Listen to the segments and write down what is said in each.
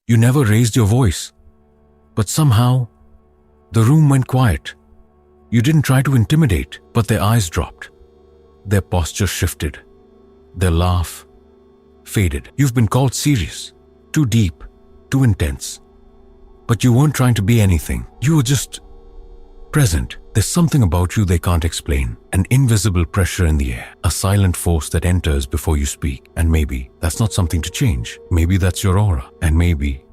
You never raised your voice. But somehow, the room went quiet. You didn't try to intimidate, but their eyes dropped. Their posture shifted. Their laugh faded. You've been called serious, too deep, too intense. But you weren't trying to be anything. You were just present. There's something about you they can't explain. An invisible pressure in the air. A silent force that enters before you speak. And maybe that's not something to change. Maybe that's your aura. And maybe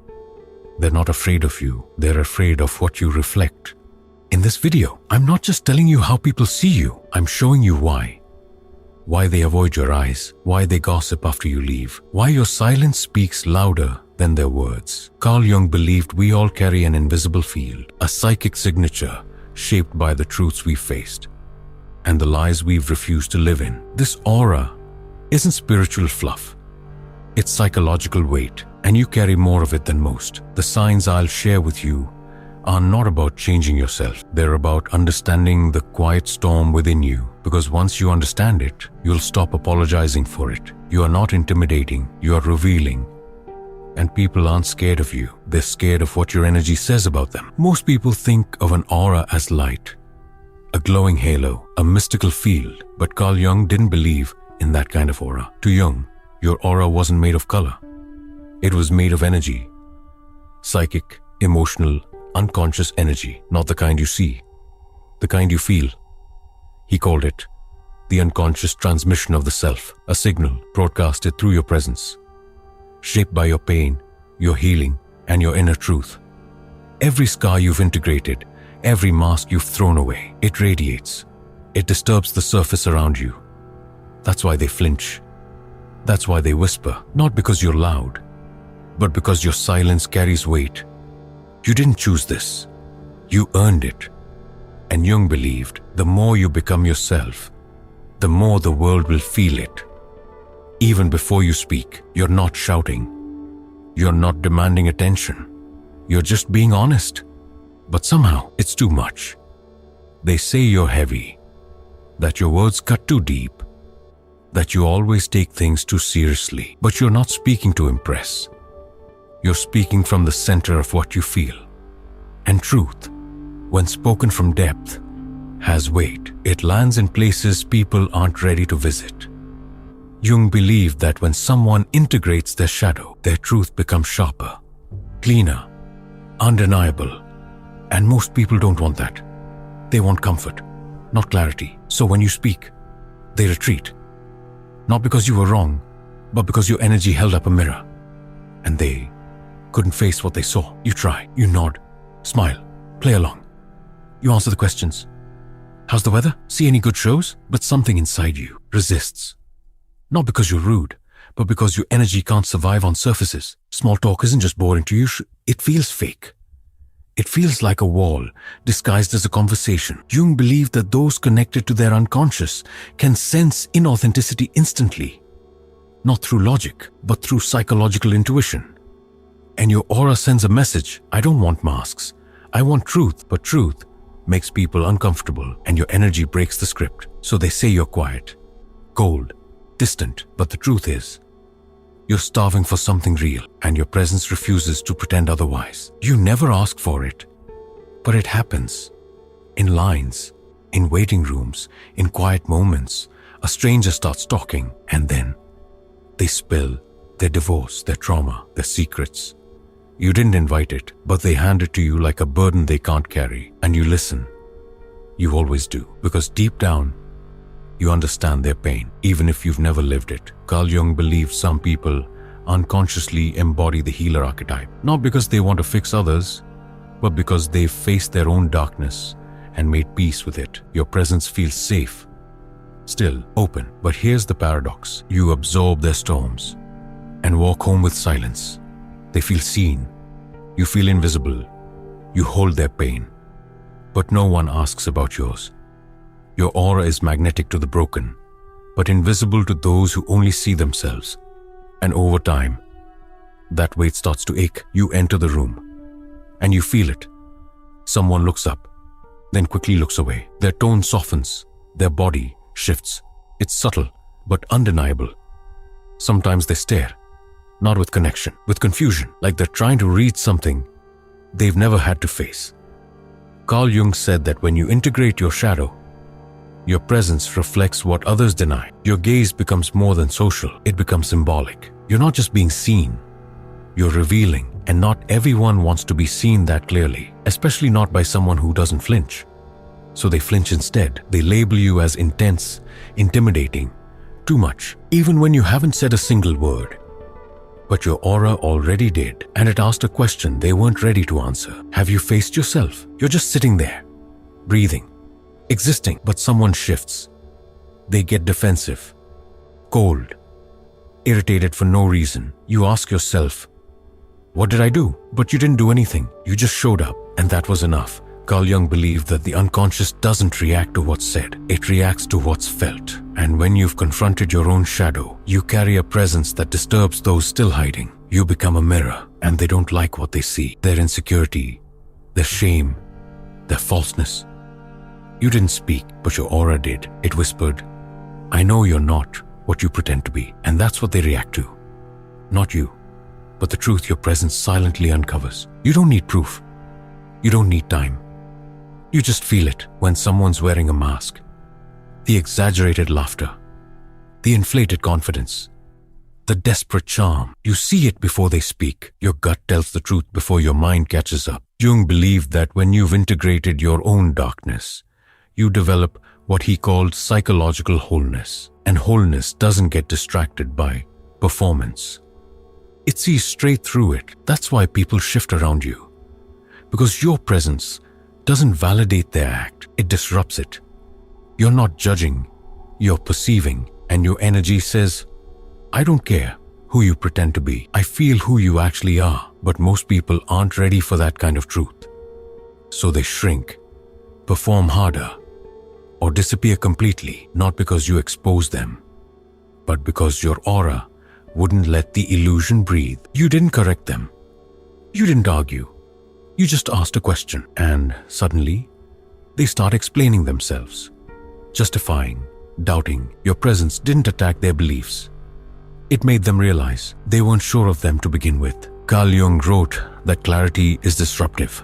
they're not afraid of you. They're afraid of what you reflect. In this video, I'm not just telling you how people see you. I'm showing you why. Why they avoid your eyes. Why they gossip after you leave. Why your silence speaks louder than their words. Carl Jung believed we all carry an invisible field. A psychic signature shaped by the truths we've faced and the lies we've refused to live in. This aura isn't spiritual fluff. It's psychological weight, and you carry more of it than most. The signs I'll share with you are not about changing yourself. They're about understanding the quiet storm within you, because once you understand it, you'll stop apologizing for it. You are not intimidating, you are revealing. And people aren't scared of you. They're scared of what your energy says about them. Most people think of an aura as light, a glowing halo, a mystical field. But Carl Jung didn't believe in that kind of aura. To Jung, your aura wasn't made of color. It was made of energy. Psychic, emotional, unconscious energy. Not the kind you see, the kind you feel. He called it the unconscious transmission of the self, a signal broadcasted through your presence, shaped by your pain, your healing, and your inner truth. Every scar you've integrated, every mask you've thrown away, it radiates. It disturbs the surface around you. That's why they flinch. That's why they whisper, not because you're loud, but because your silence carries weight. You didn't choose this. You earned it. And Jung believed the more you become yourself, the more the world will feel it. Even before you speak, you're not shouting. You're not demanding attention. You're just being honest. But somehow, it's too much. They say you're heavy, that your words cut too deep, that you always take things too seriously. But you're not speaking to impress. You're speaking from the center of what you feel. And truth, when spoken from depth, has weight. It lands in places people aren't ready to visit. Jung believed that when someone integrates their shadow, their truth becomes sharper, cleaner, undeniable. And most people don't want that. They want comfort, not clarity. So when you speak, they retreat. Not because you were wrong, but because your energy held up a mirror. And they couldn't face what they saw. You try, you nod, smile, play along. You answer the questions. How's the weather? See any good shows? But something inside you resists. Not because you're rude, but because your energy can't survive on surfaces. Small talk isn't just boring to you, it feels fake. It feels like a wall, disguised as a conversation. Jung believed that those connected to their unconscious can sense inauthenticity instantly. Not through logic, but through psychological intuition. And your aura sends a message. I don't want masks. I want truth, but truth makes people uncomfortable, and your energy breaks the script. So they say you're quiet, cold, distant, but the truth is, you're starving for something real, and your presence refuses to pretend otherwise. You never ask for it, but it happens. In lines, in waiting rooms, in quiet moments, a stranger starts talking, and then they spill their divorce, their trauma, their secrets. You didn't invite it, but they hand it to you like a burden they can't carry, and you listen. You always do, because deep down, you understand their pain, even if you've never lived it. Carl Jung believed some people unconsciously embody the healer archetype, not because they want to fix others, but because they've faced their own darkness and made peace with it. Your presence feels safe, still, open. But here's the paradox. You absorb their storms and walk home with silence. They feel seen. You feel invisible. You hold their pain. But no one asks about yours. Your aura is magnetic to the broken, but invisible to those who only see themselves. And over time, that weight starts to ache. You enter the room, and you feel it. Someone looks up, then quickly looks away. Their tone softens. Their body shifts. It's subtle, but undeniable. Sometimes they stare, not with connection, with confusion, like they're trying to read something they've never had to face. Carl Jung said that when you integrate your shadow, your presence reflects what others deny. Your gaze becomes more than social, it becomes symbolic. You're not just being seen, you're revealing, and not everyone wants to be seen that clearly, especially not by someone who doesn't flinch. So they flinch instead. They label you as intense, intimidating, too much, even when you haven't said a single word. But your aura already did, and it asked a question they weren't ready to answer. Have you faced yourself? You're just sitting there, breathing, existing, but someone shifts. They get defensive, cold, irritated for no reason. You ask yourself, what did I do? But you didn't do anything. You just showed up, and that was enough. Carl Jung believed that the unconscious doesn't react to what's said, it reacts to what's felt. And when you've confronted your own shadow, you carry a presence that disturbs those still hiding. You become a mirror, and they don't like what they see. Their insecurity, their shame, their falseness. You didn't speak, but your aura did. It whispered, I know you're not what you pretend to be. And that's what they react to. Not you, but the truth your presence silently uncovers. You don't need proof. You don't need time. You just feel it when someone's wearing a mask. The exaggerated laughter, the inflated confidence, the desperate charm. You see it before they speak. Your gut tells the truth before your mind catches up. Jung believed that when you've integrated your own darkness, you develop what he called psychological wholeness. And wholeness doesn't get distracted by performance. It sees straight through it. That's why people shift around you. Because your presence doesn't validate their act, it disrupts it. You're not judging, you're perceiving, and your energy says, I don't care who you pretend to be. I feel who you actually are. But most people aren't ready for that kind of truth. So they shrink, perform harder, or disappear completely, not because you expose them, but because your aura wouldn't let the illusion breathe. You didn't correct them. You didn't argue. You just asked a question, and suddenly, they start explaining themselves, justifying, doubting. Your presence didn't attack their beliefs. It made them realize they weren't sure of them to begin with. Carl Jung wrote that clarity is disruptive.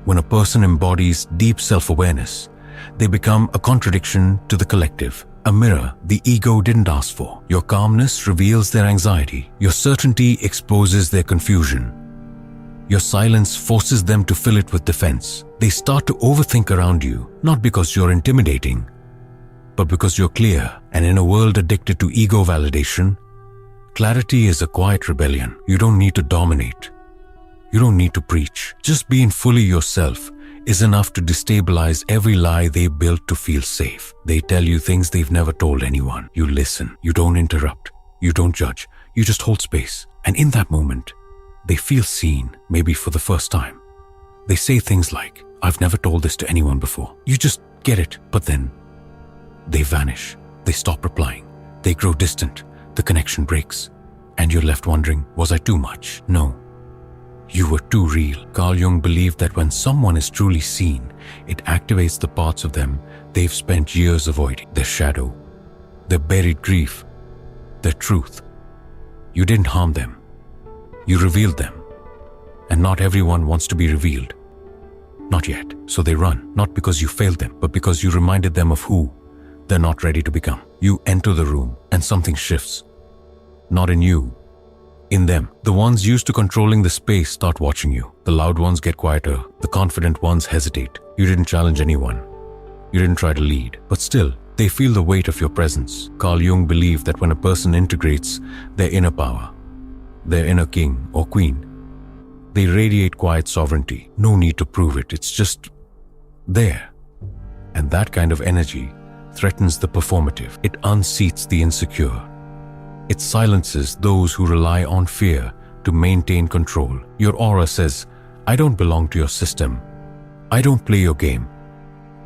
When a person embodies deep self-awareness, they become a contradiction to the collective, a mirror the ego didn't ask for. Your calmness reveals their anxiety. Your certainty exposes their confusion. Your silence forces them to fill it with defense. They start to overthink around you, not because you're intimidating, but because you're clear. And in a world addicted to ego validation, clarity is a quiet rebellion. You don't need to dominate. You don't need to preach. Just being fully yourself is enough to destabilize every lie they built to feel safe. They tell you things they've never told anyone. You listen. You don't interrupt. You don't judge. You just hold space. And in that moment, they feel seen, maybe for the first time. They say things like, I've never told this to anyone before. You just get it, but then they vanish. They stop replying. They grow distant. The connection breaks. And you're left wondering, was I too much? No. You were too real. Carl Jung believed that when someone is truly seen, it activates the parts of them they've spent years avoiding. Their shadow, their buried grief, their truth. You didn't harm them. You revealed them. And not everyone wants to be revealed. Not yet. So they run, not because you failed them, but because you reminded them of who they're not ready to become. You enter the room and something shifts. Not in you, in them. The ones used to controlling the space start watching you. The loud ones get quieter. The confident ones hesitate. You didn't challenge anyone. You didn't try to lead. But still, they feel the weight of your presence. Carl Jung believed that when a person integrates their inner power, their inner king or queen, they radiate quiet sovereignty. No need to prove it. It's just there. And that kind of energy threatens the performative. It unseats the insecure. It silences those who rely on fear to maintain control. Your aura says, I don't belong to your system. I don't play your game.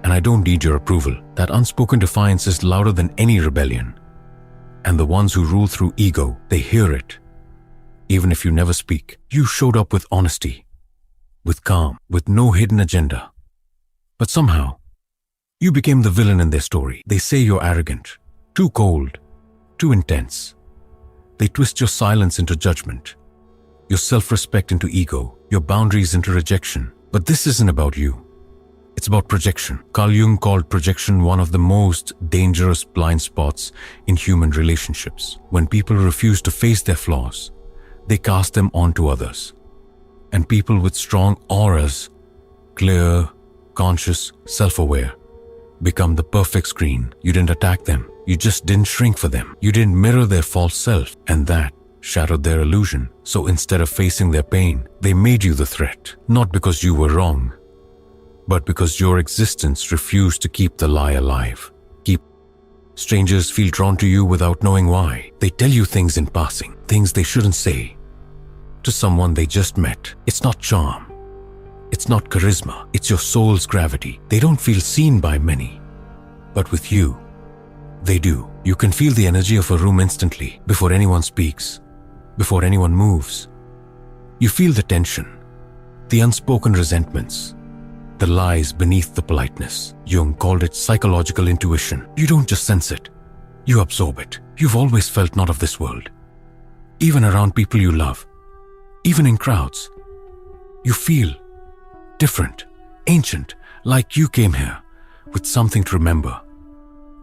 And I don't need your approval. That unspoken defiance is louder than any rebellion. And the ones who rule through ego, they hear it. Even if you never speak, you showed up with honesty, with calm, with no hidden agenda. But somehow, you became the villain in their story. They say you're arrogant, too cold, too intense. They twist your silence into judgment, your self-respect into ego, your boundaries into rejection. But this isn't about you. It's about projection. Carl Jung called projection one of the most dangerous blind spots in human relationships. When people refuse to face their flaws, they cast them onto others. And people with strong auras, clear, conscious, self-aware, become the perfect screen. You didn't attack them. You just didn't shrink for them. You didn't mirror their false self, and that shattered their illusion. So instead of facing their pain, they made you the threat. Not because you were wrong, but because your existence refused to keep the lie alive. Strangers feel drawn to you without knowing why. They tell you things in passing, things they shouldn't say to someone they just met. It's not charm. It's not charisma. It's your soul's gravity. They don't feel seen by many, but with you, they do. You can feel the energy of a room instantly, before anyone speaks, before anyone moves. You feel the tension, the unspoken resentments, the lies beneath the politeness. Jung called it psychological intuition. You don't just sense it, you absorb it. You've always felt not of this world. Even around people you love, even in crowds, you feel different, ancient, like you came here with something to remember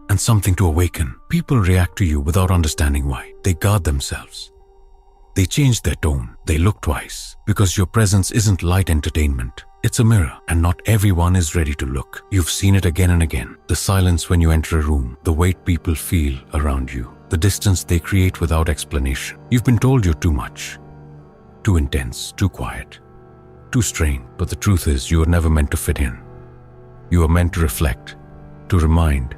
and something to awaken. People react to you without understanding why. They guard themselves. They change their tone. They look twice, because your presence isn't light entertainment. It's a mirror, and not everyone is ready to look. You've seen it again and again. The silence when you enter a room, the weight people feel around you, the distance they create without explanation. You've been told you're too much, too intense, too quiet, too strained. But the truth is, you were never meant to fit in. You were meant to reflect, to remind,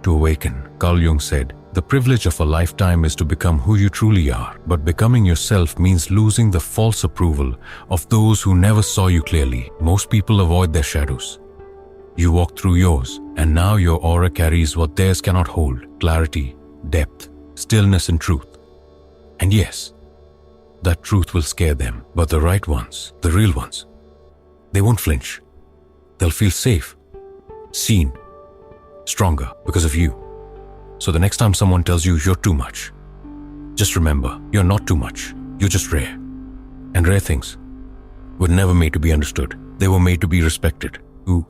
to awaken. Carl Jung said, "The privilege of a lifetime is to become who you truly are, but becoming yourself means losing the false approval of those who never saw you clearly." Most people avoid their shadows. You walk through yours, and now your aura carries what theirs cannot hold: clarity, depth, stillness, and truth. And yes, that truth will scare them, but the right ones, the real ones, they won't flinch. They'll feel safe, seen, stronger because of you. So the next time someone tells you you're too much, just remember, you're not too much. You're just rare. And rare things were never made to be understood. They were made to be respected. Who